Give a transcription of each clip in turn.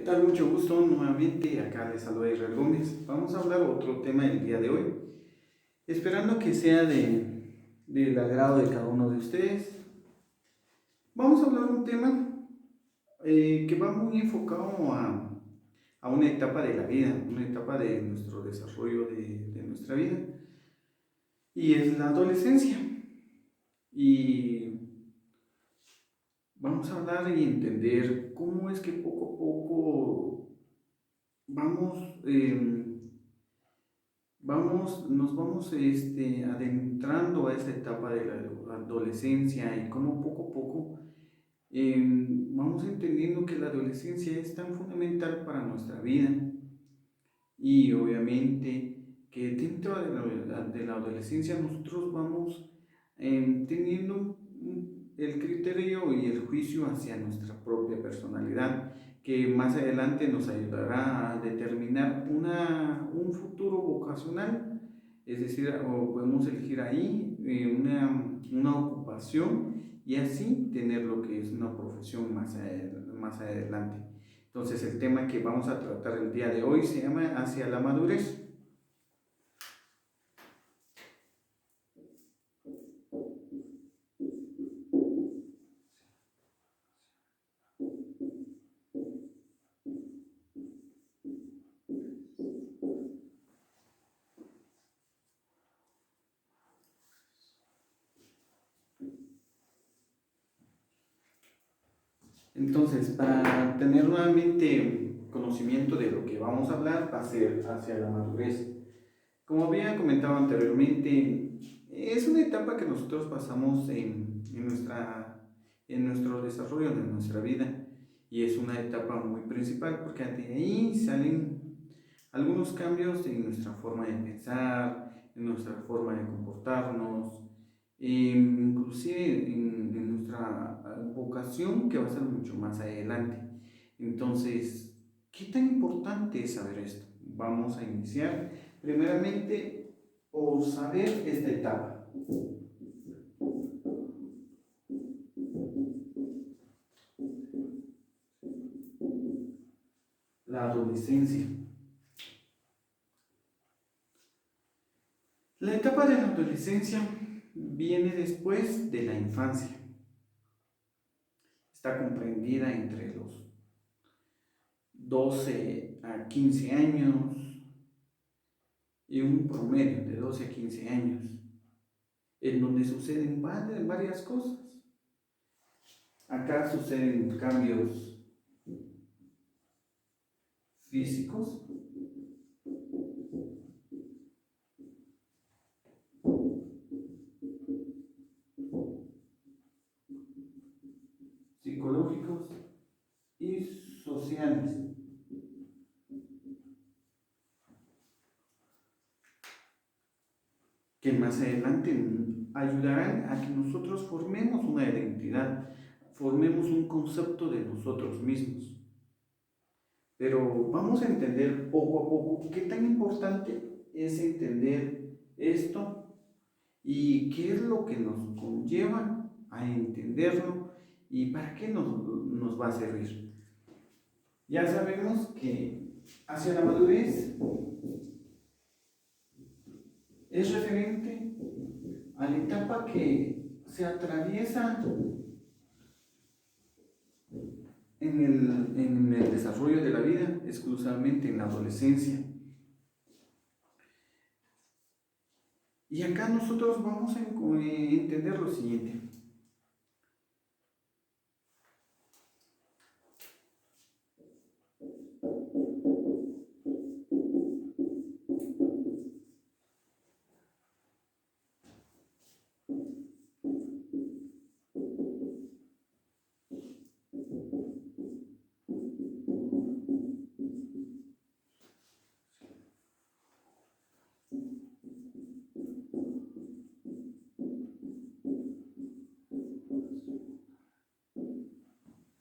tal? Mucho gusto nuevamente. Acá les saluda Israel Gómez. Vamos a hablar otro tema el día de hoy, esperando que sea del agrado de cada uno de ustedes. Vamos a hablar un tema que va muy enfocado a una etapa de la vida, una etapa de nuestro desarrollo de nuestra vida, y es la adolescencia. Y vamos a hablar y entender cómo es que poco a poco vamos... nos vamos adentrando a esa etapa de la adolescencia y cómo poco a poco vamos entendiendo que la adolescencia es tan fundamental para nuestra vida y obviamente que dentro de la adolescencia nosotros vamos teniendo el criterio y el juicio hacia nuestra propia personalidad, que más adelante nos ayudará a determinar un futuro vocacional, es decir, o podemos elegir ahí una ocupación y así tener lo que es una profesión más adelante. Entonces el tema que vamos a tratar el día de hoy se llama Hacia la madurez. Entonces, para tener nuevamente conocimiento de lo que vamos a hablar, va a ser hacia la madurez. Como había comentado anteriormente, es una etapa que nosotros pasamos en nuestro desarrollo de nuestra vida y es una etapa muy principal porque de ahí salen algunos cambios en nuestra forma de pensar, en nuestra forma de comportarnos, inclusive en nuestra vocación que va a ser mucho más adelante. Entonces, ¿qué tan importante es saber esto? Vamos a iniciar primeramente por saber esta etapa. La adolescencia. La etapa de la adolescencia viene después de la infancia. Está comprendida entre los 12 a 15 años y un promedio de 12 a 15 años, en donde suceden varias cosas. Acá suceden cambios físicos, psicológicos y sociales, que más adelante ayudarán a que nosotros formemos una identidad, formemos un concepto de nosotros mismos. Pero vamos a entender poco a poco qué tan importante es entender esto y qué es lo que nos conlleva a entenderlo y para qué nos va a servir. Ya sabemos que hacia la madurez es referente a la etapa que se atraviesa en el desarrollo de la vida, exclusivamente en la adolescencia. Y acá nosotros vamos a entender lo siguiente.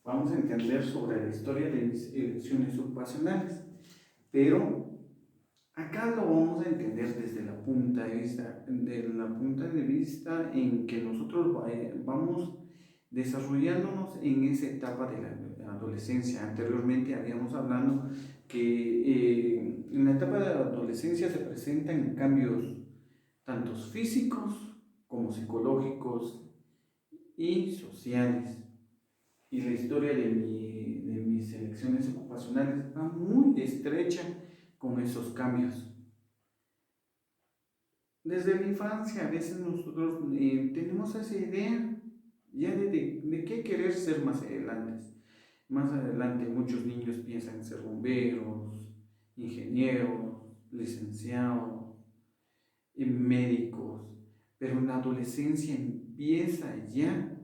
Vamos a entender sobre la historia de mis elecciones ocupacionales, pero acá lo vamos a entender desde la punta de vista en que nosotros vamos desarrollándonos en esa etapa de la adolescencia. Anteriormente habíamos hablado que en la etapa de la adolescencia se presentan cambios tanto físicos como psicológicos y sociales. Y la historia de mis elecciones ocupacionales va muy estrecha con esos cambios. Desde la infancia a veces nosotros tenemos esa idea ya de qué querer ser más adelante. Más adelante muchos niños piensan ser bomberos, ingenieros, licenciados, médicos, pero en la adolescencia empieza ya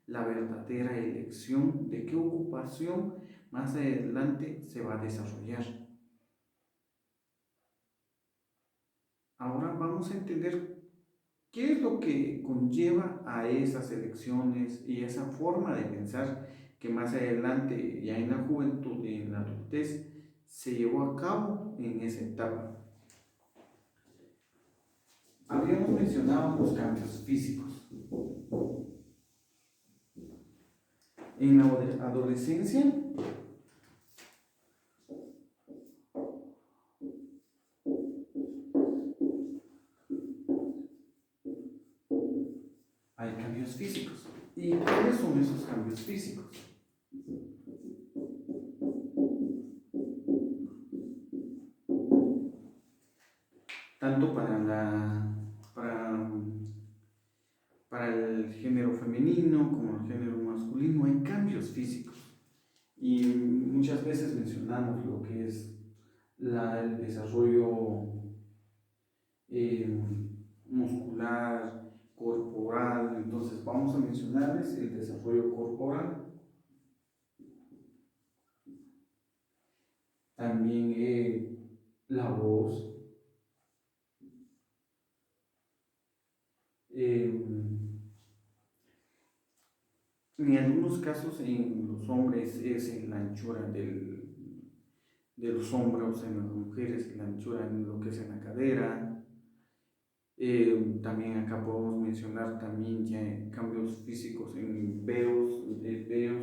la verdadera elección de qué ocupación más adelante se va a desarrollar. Ahora vamos a entender qué es lo que conlleva a esas elecciones y esa forma de pensar que más adelante, ya en la juventud y en la adultez, se llevó a cabo en esa etapa. Habíamos mencionado los cambios físicos. En la adolescencia hay cambios físicos. ¿Y cuáles son esos cambios físicos? Tanto para el género femenino como el género masculino hay cambios físicos. Y muchas veces mencionamos lo que es el desarrollo muscular, corporal. Entonces vamos a mencionarles el desarrollo corporal. También la voz. En algunos casos en los hombres es en la anchura de los hombros, en las mujeres la anchura en lo que es en la cadera. También acá podemos mencionar también ya cambios físicos en vellos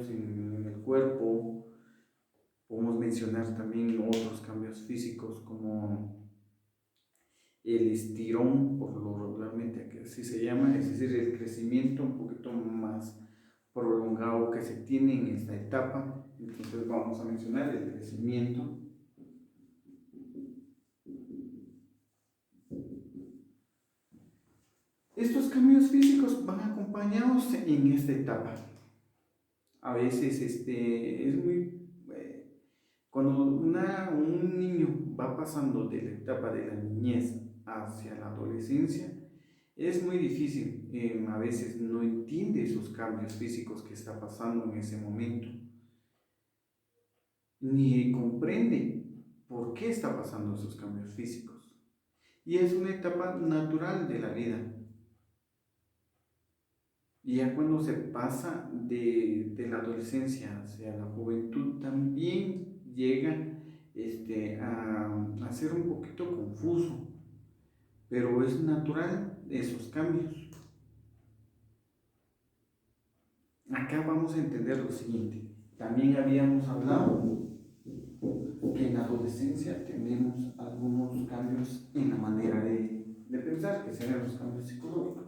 en el cuerpo. Podemos mencionar también otros cambios físicos como el estirón, por lo regularmente que así se llama, es decir, el crecimiento un poquito más prolongado que se tiene en esta etapa. Entonces vamos a mencionar el crecimiento. Estos cambios físicos van acompañados en esta etapa. A veces es muy... cuando un niño va pasando de la etapa de la niñez hacia la adolescencia, es muy difícil. A veces no entiende esos cambios físicos que está pasando en ese momento, ni comprende por qué está pasando esos cambios físicos. Y es una etapa natural de la vida. Y ya cuando se pasa de la adolescencia hacia la juventud, también llega a ser un poquito confuso, pero es natural esos cambios. Acá vamos a entender lo siguiente. También habíamos hablado que en la adolescencia tenemos algunos cambios en la manera de pensar, que serían los cambios psicológicos.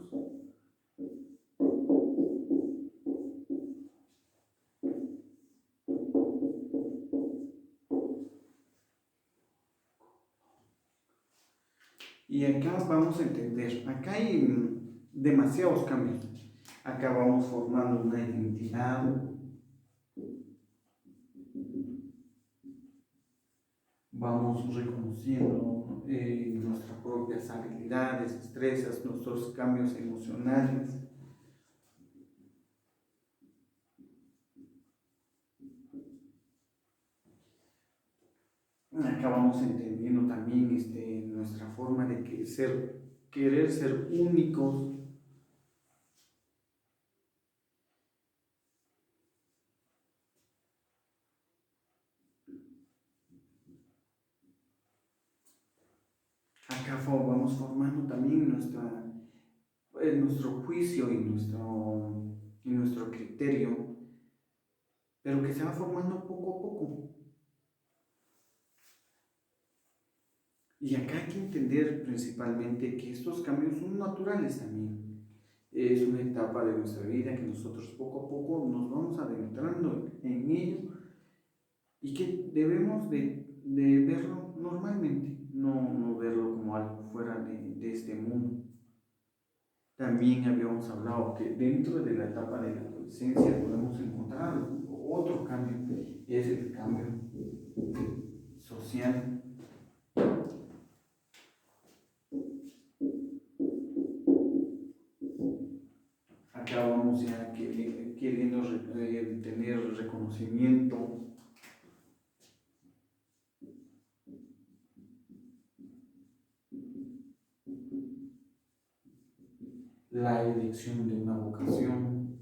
Y acá vamos a entender, acá hay demasiados cambios. Acá vamos formando una identidad, vamos reconociendo nuestras propias habilidades, destrezas, nuestros cambios emocionales. Acá vamos entendiendo también nuestra forma de querer ser únicos. Acá vamos formando también nuestro juicio y en nuestro criterio, pero que se va formando poco a poco. Y acá hay que entender principalmente que estos cambios son naturales también. Es una etapa de nuestra vida que nosotros poco a poco nos vamos adentrando en ello y que debemos de verlo normalmente, no verlo como algo fuera de este mundo. También habíamos hablado que dentro de la etapa de la adolescencia podemos encontrar otro cambio, es el cambio social. Acá vamos ya queriendo tener reconocimiento, la elección de una vocación,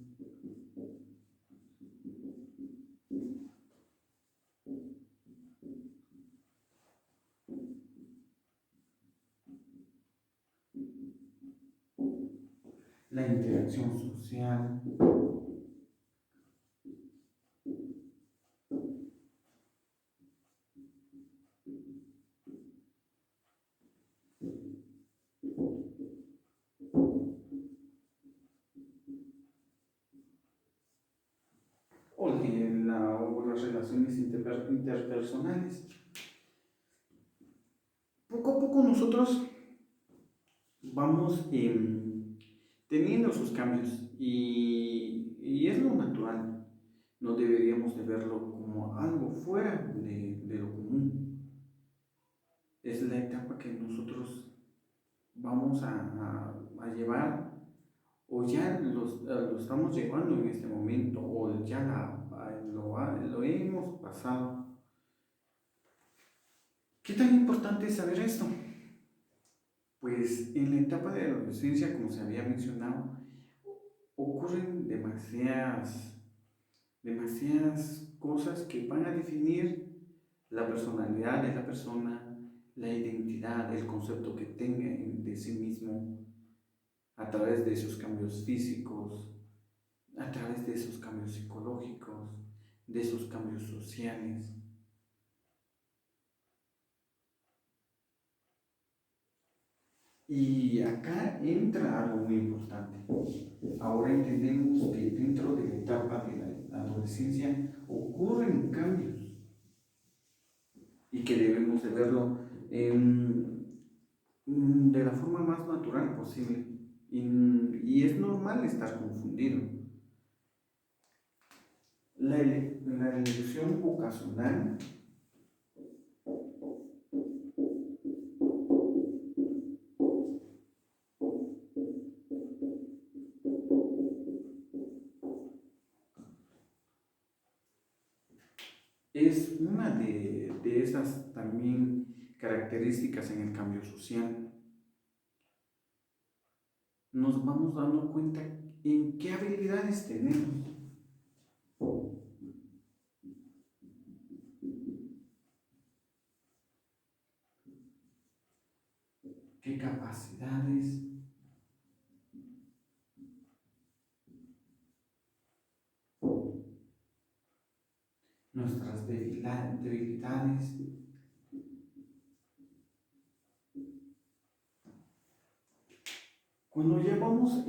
la interacción social, o las relaciones interpersonales. Poco a poco nosotros vamos teniendo sus cambios y es lo natural. No deberíamos de verlo como algo fuera de lo común. Es la etapa que nosotros vamos a llevar o ya lo estamos llevando en este momento o ya lo hemos pasado. ¿Qué tan importante es saber esto? Pues en la etapa de la adolescencia, como se había mencionado, ocurren demasiadas cosas que van a definir la personalidad de la persona, la identidad, el concepto que tenga de sí mismo a través de esos cambios físicos, a través de esos cambios psicológicos, de esos cambios sociales. Y acá entra algo muy importante. Ahora entendemos que dentro de la etapa de la adolescencia ocurren cambios y que debemos de verlo de la forma más natural posible. Y es normal estar confundido. La elección vocacional es una de esas también características en el cambio social. Nos vamos dando cuenta en qué habilidades tenemos, qué capacidades, nuestras debilidades. Cuando ya vamos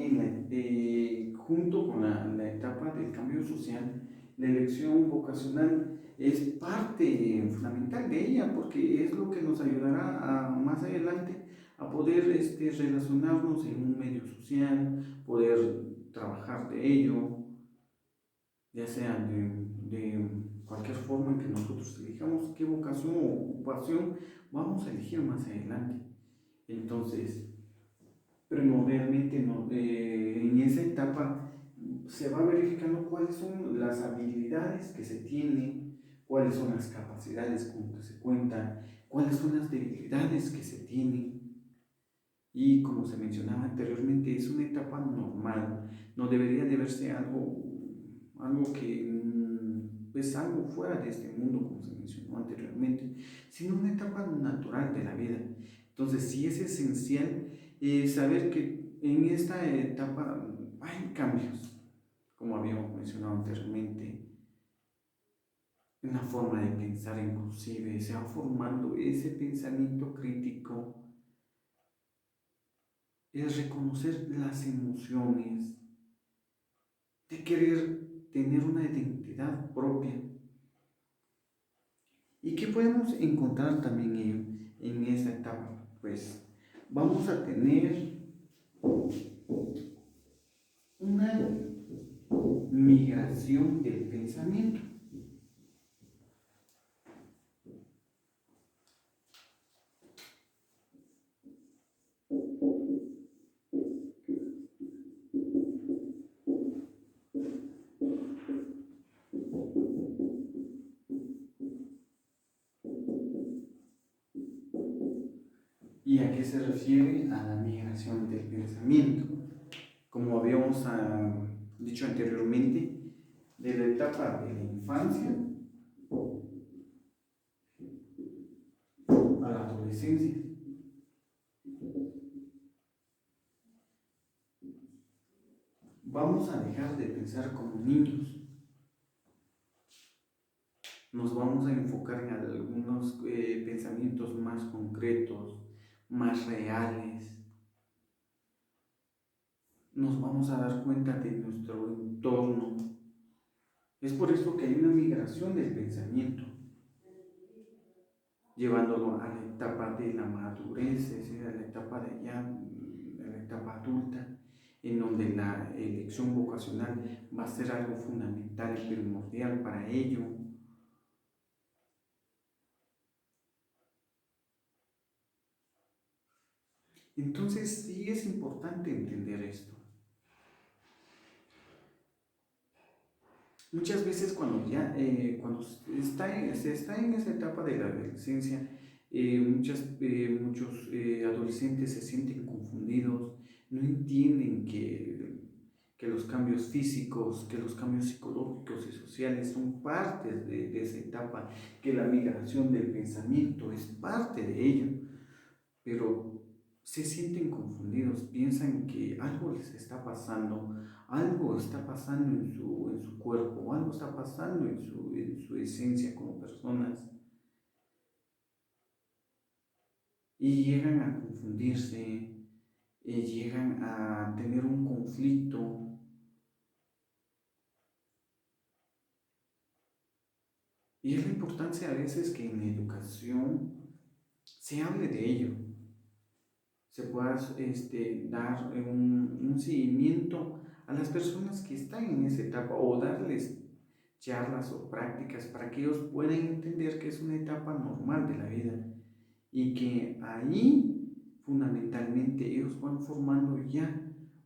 junto con la etapa del cambio social, la elección vocacional es parte fundamental de ella porque es lo que nos ayudará más adelante a poder relacionarnos en un medio social, poder trabajar de ello, ya sea de cualquier forma en que nosotros elijamos qué vocación o ocupación vamos a elegir más adelante. Entonces, primordialmente en esa etapa se va verificando cuáles son las habilidades que se tienen, cuáles son las capacidades con que se cuentan, cuáles son las debilidades que se tienen. Y como se mencionaba anteriormente, es una etapa normal, no debería de verse algo que es algo fuera de este mundo, como se mencionó anteriormente, sino una etapa natural de la vida. Entonces, sí es esencial saber que en esta etapa hay cambios, como habíamos mencionado anteriormente, en la forma de pensar inclusive, se va formando ese pensamiento crítico, es reconocer las emociones, de querer tener una identidad propia. ¿Y qué podemos encontrar también en esta etapa? Pues vamos a tener una migración del pensamiento. ¿Y a qué se refiere? A la migración del pensamiento. Como habíamos dicho anteriormente, de la etapa de la infancia a la adolescencia. Vamos a dejar de pensar como niños. Nos vamos a enfocar en algunos pensamientos más concretos, más reales. Nos vamos a dar cuenta de nuestro entorno. Es por eso que hay una migración del pensamiento, llevándolo a la etapa de la madurez, es decir, a la etapa de ya, a la etapa adulta, en donde la elección vocacional va a ser algo fundamental y primordial para ello. Entonces sí es importante entender esto. Muchas veces cuando se está en esa etapa de la adolescencia, muchos adolescentes se sienten confundidos, no entienden que los cambios físicos, que los cambios psicológicos y sociales son partes de esa etapa, que la migración del pensamiento es parte de ello, pero se sienten confundidos, piensan que algo les está pasando, algo está pasando en su cuerpo, algo está pasando en su esencia como personas, y llegan a confundirse, llegan a tener un conflicto. Y es la importancia a veces que en la educación se hable de ello, se pueda dar un seguimiento a las personas que están en esa etapa o darles charlas o prácticas para que ellos puedan entender que es una etapa normal de la vida y que ahí fundamentalmente ellos van formando ya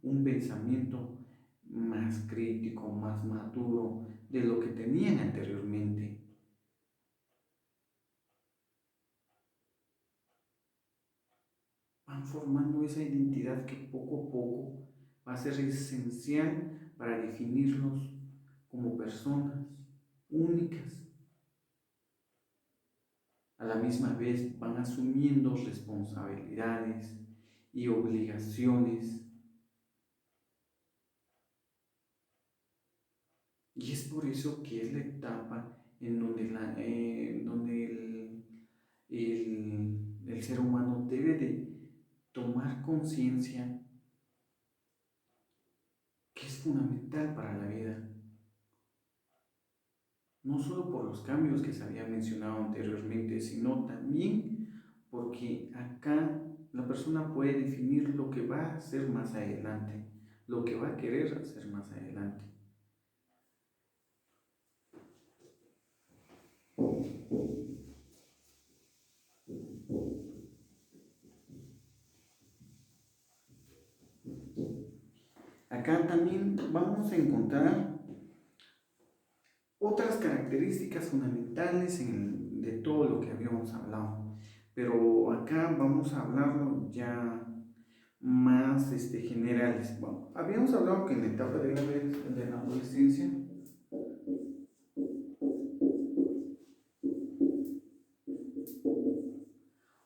un pensamiento más crítico, más maduro de lo que tenían anteriormente. Van formando esa identidad que poco a poco va a ser esencial para definirlos como personas únicas. A la misma vez van asumiendo responsabilidades y obligaciones. Y es por eso que es la etapa en donde, el ser humano debe de tomar conciencia que es fundamental para la vida. No solo por los cambios que se había mencionado anteriormente, sino también porque acá la persona puede definir lo que va a hacer más adelante, lo que va a querer hacer más adelante. Acá también vamos a encontrar otras características fundamentales de todo lo que habíamos hablado, pero acá vamos a hablarlo ya más generales. Bueno, habíamos hablado que en la etapa de la adolescencia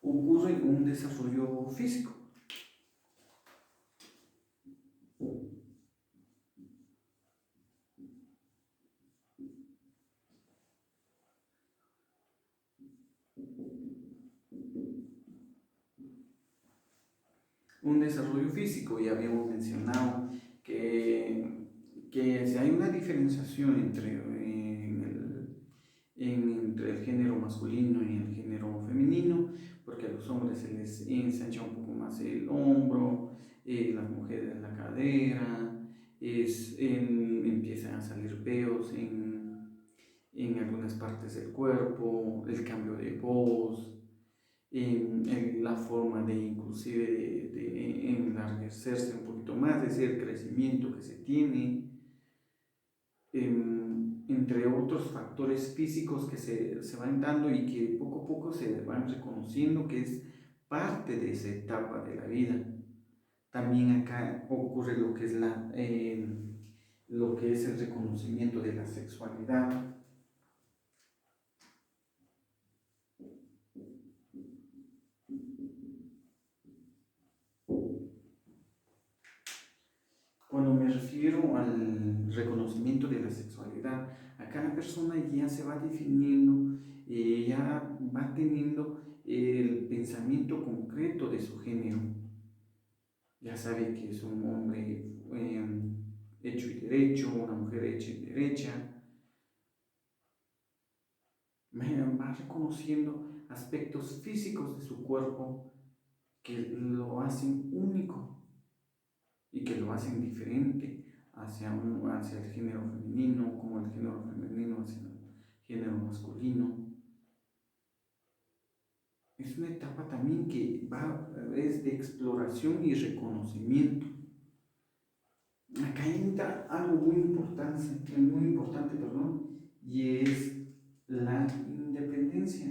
ocurre un desarrollo físico. Un desarrollo físico, ya habíamos mencionado que si hay una diferenciación entre el género masculino y el género femenino, porque a los hombres se les ensancha un poco más el hombro, las mujeres la cadera, empiezan a salir peos en algunas partes del cuerpo, el cambio de voz, en la forma de inclusive de enlarguecerse un poquito más, es decir, el crecimiento que se tiene, entre otros factores físicos que se van dando y que poco a poco se van reconociendo que es parte de esa etapa de la vida. También acá ocurre lo que es el reconocimiento de la sexualidad. Cuando me refiero al reconocimiento de la sexualidad, acá la persona ya se va definiendo, ya va teniendo el pensamiento concreto de su género. Ya sabe que es un hombre hecho y derecho, una mujer hecha y derecha. Va reconociendo aspectos físicos de su cuerpo que lo hacen único y que lo hacen diferente hacia el género femenino, como el género femenino hacia el género masculino. Es una etapa también es de exploración y reconocimiento. Acá entra algo muy importante, perdón, y es la independencia.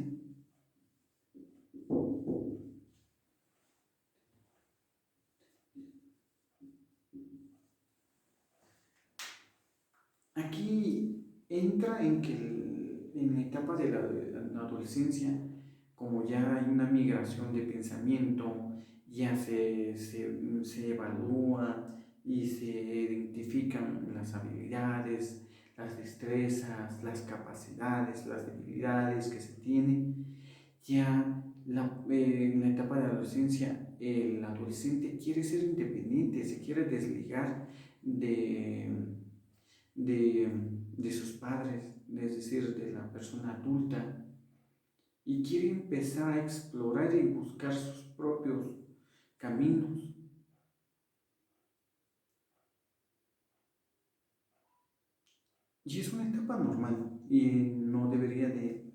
Aquí entra en la etapa de la adolescencia, como ya hay una migración de pensamiento, ya se evalúa y se identifican las habilidades, las destrezas, las capacidades, las debilidades que se tienen. Ya en la etapa de adolescencia, el adolescente quiere ser independiente, se quiere desligar de de, de sus padres, es decir, de la persona adulta, y quiere empezar a explorar y buscar sus propios caminos. Y es una etapa normal y no debería de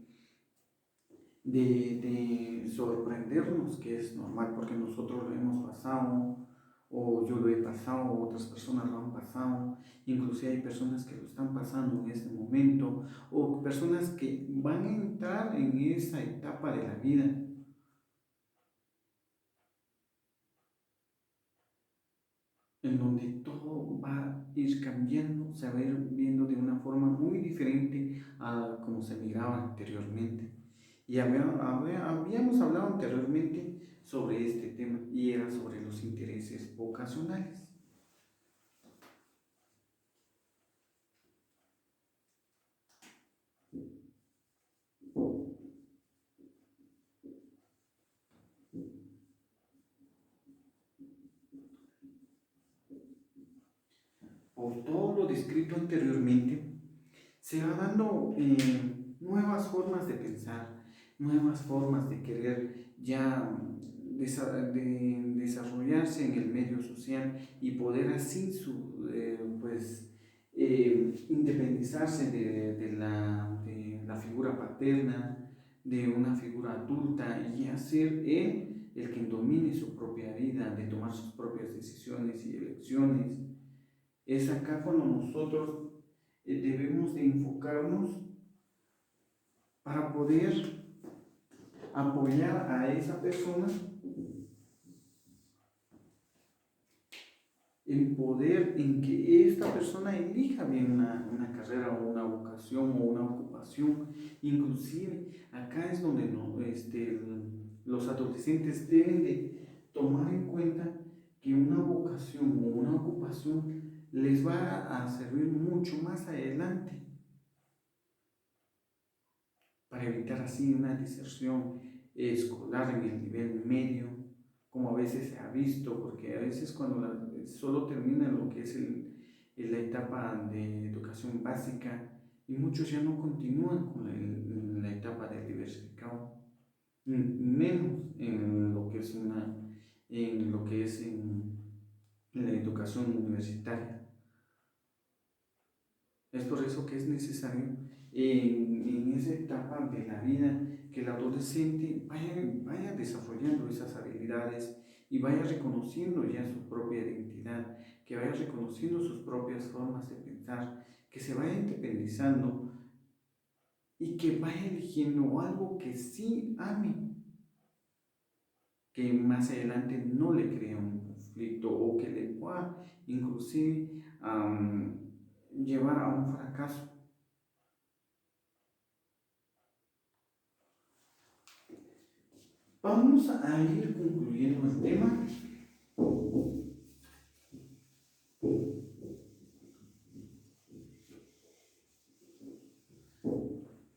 sorprendernos que es normal porque nosotros lo hemos pasado o yo lo he pasado, o otras personas lo han pasado, inclusive hay personas que lo están pasando en este momento, o personas que van a entrar en esa etapa de la vida, en donde todo va a ir cambiando, se va a ir viendo de una forma muy diferente a como se miraba anteriormente. Y habíamos hablado anteriormente sobre este tema y era sobre los intereses vocacionales. Por todo lo descrito anteriormente, se va dando nuevas formas de pensar, nuevas formas de querer ya desarrollarse en el medio social y poder así independizarse de la figura paterna, de una figura adulta y hacer él el que domine su propia vida, de tomar sus propias decisiones y elecciones. Es acá cuando nosotros debemos de enfocarnos para poder apoyar a esa persona en que esta persona elija bien una carrera o una vocación o una ocupación. Inclusive acá es donde los adolescentes deben de tomar en cuenta que una vocación o una ocupación les va a servir mucho más adelante para para evitar así una deserción escolar en el nivel medio, como a veces se ha visto, porque a veces cuando solo terminan lo que es la etapa de educación básica y muchos ya no continúan con la etapa del diversificado, menos en lo que es en la educación universitaria. Es por eso que es necesario en esa etapa de la vida que el adolescente vaya desarrollando esas habilidades y vaya reconociendo ya su propia identidad, que vaya reconociendo sus propias formas de pensar, que se vaya independizando y que vaya eligiendo algo que sí ame, que más adelante no le crea un conflicto o que le pueda inclusive llevar a un fracaso. Vamos a ir concluyendo el tema.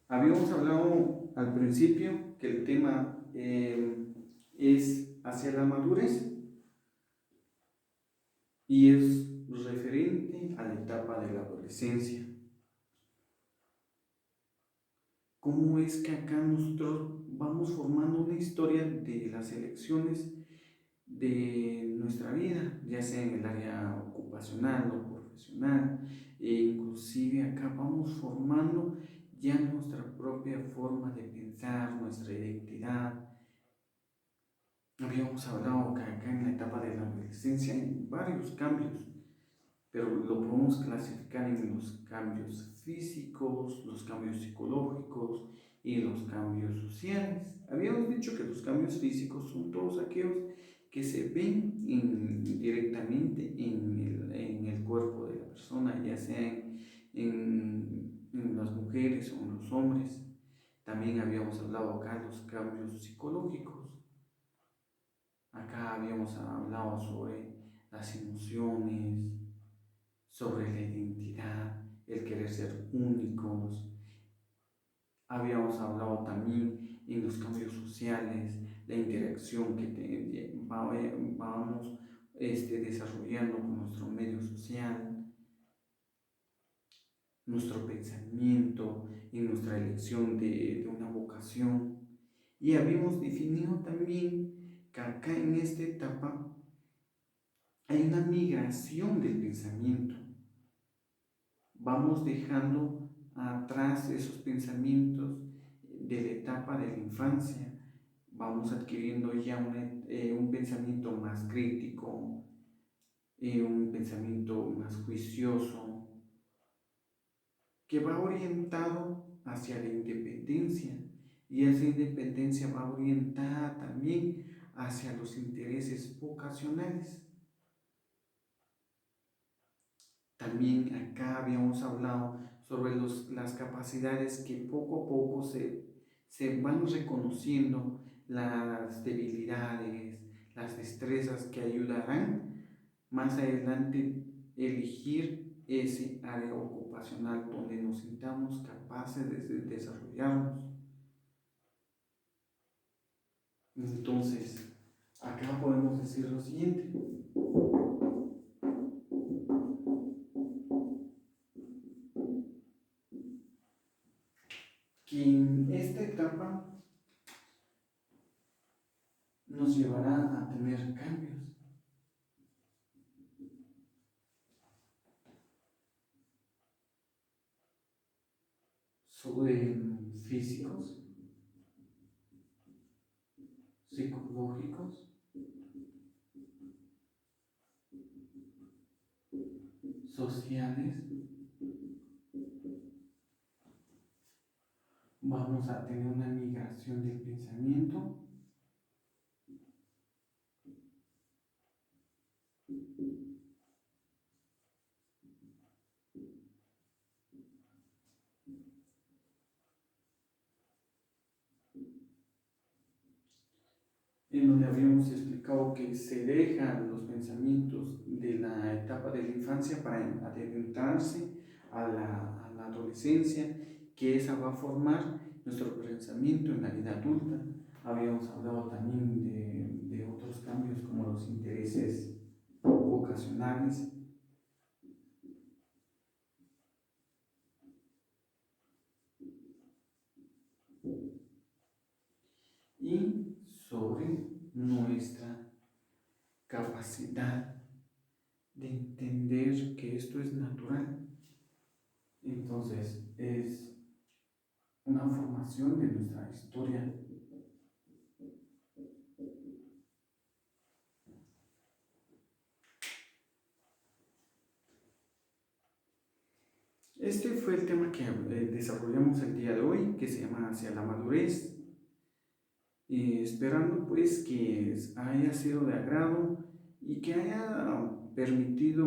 Habíamos hablado al principio que el tema es hacia la madurez y es referente a la etapa de la adolescencia. ¿Cómo es que acá nosotros vamos formando una historia de las elecciones de nuestra vida, ya sea en el área ocupacional o profesional, e inclusive acá vamos formando ya nuestra propia forma de pensar, nuestra identidad? Habíamos hablado que acá en la etapa de la adolescencia hay varios cambios, pero lo podemos clasificar en los cambios físicos, los cambios psicológicos y los cambios sociales. Habíamos dicho que los cambios físicos son todos aquellos que se ven directamente en el cuerpo de la persona, ya sea en las mujeres o en los hombres. También habíamos hablado acá de los cambios psicológicos. Acá habíamos hablado sobre las emociones, sobre la identidad, el querer ser únicos. Habíamos hablado también en los cambios sociales, la interacción que vamos desarrollando con nuestro medio social, nuestro pensamiento y nuestra elección de una vocación. Y habíamos definido también que acá en esta etapa hay una migración del pensamiento. Vamos dejando atrás esos pensamientos de la etapa de la infancia. Vamos adquiriendo ya un pensamiento más crítico, un pensamiento más juicioso, que va orientado hacia la independencia, y esa independencia va orientada también hacia los intereses vocacionales. También acá habíamos hablado sobre las capacidades que poco a poco se van reconociendo, las debilidades, las destrezas que ayudarán más adelante elegir ese área ocupacional donde nos sintamos capaces de desarrollarnos. Entonces, acá podemos decir lo siguiente: que en esta etapa nos llevará a tener cambios sobre físicos, psicológicos, sociales. Vamos a tener una migración del pensamiento en donde habíamos explicado que se dejan los pensamientos de la etapa de la infancia para adentrarse a la adolescencia, que esa va a formar nuestro pensamiento en la vida adulta. Habíamos hablado también de otros cambios como los intereses vocacionales y sobre nuestra capacidad de entender que esto es natural. Entonces, es una formación de nuestra historia. Este fue el tema que desarrollamos el día de hoy, que se llama Hacia la madurez, esperando pues que haya sido de agrado y que haya permitido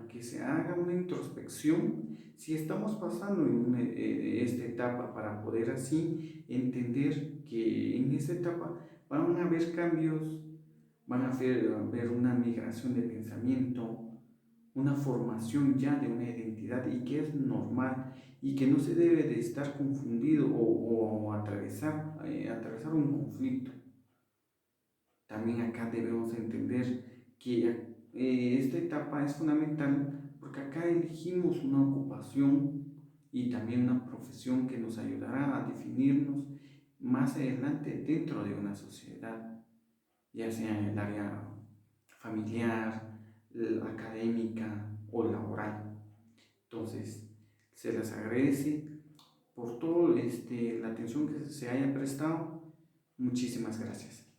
que se haga una introspección si estamos pasando en esta etapa, para poder así entender que en esta etapa van a haber cambios, van a haber una migración de pensamiento, una formación ya de una identidad, y que es normal y que no se debe de estar confundido o atravesar un conflicto. También acá debemos entender que esta etapa es fundamental porque acá elegimos una ocupación y también una profesión que nos ayudará a definirnos más adelante dentro de una sociedad, ya sea en el área familiar, académica o laboral. Entonces, se les agradece por toda la atención que se haya prestado. Muchísimas gracias.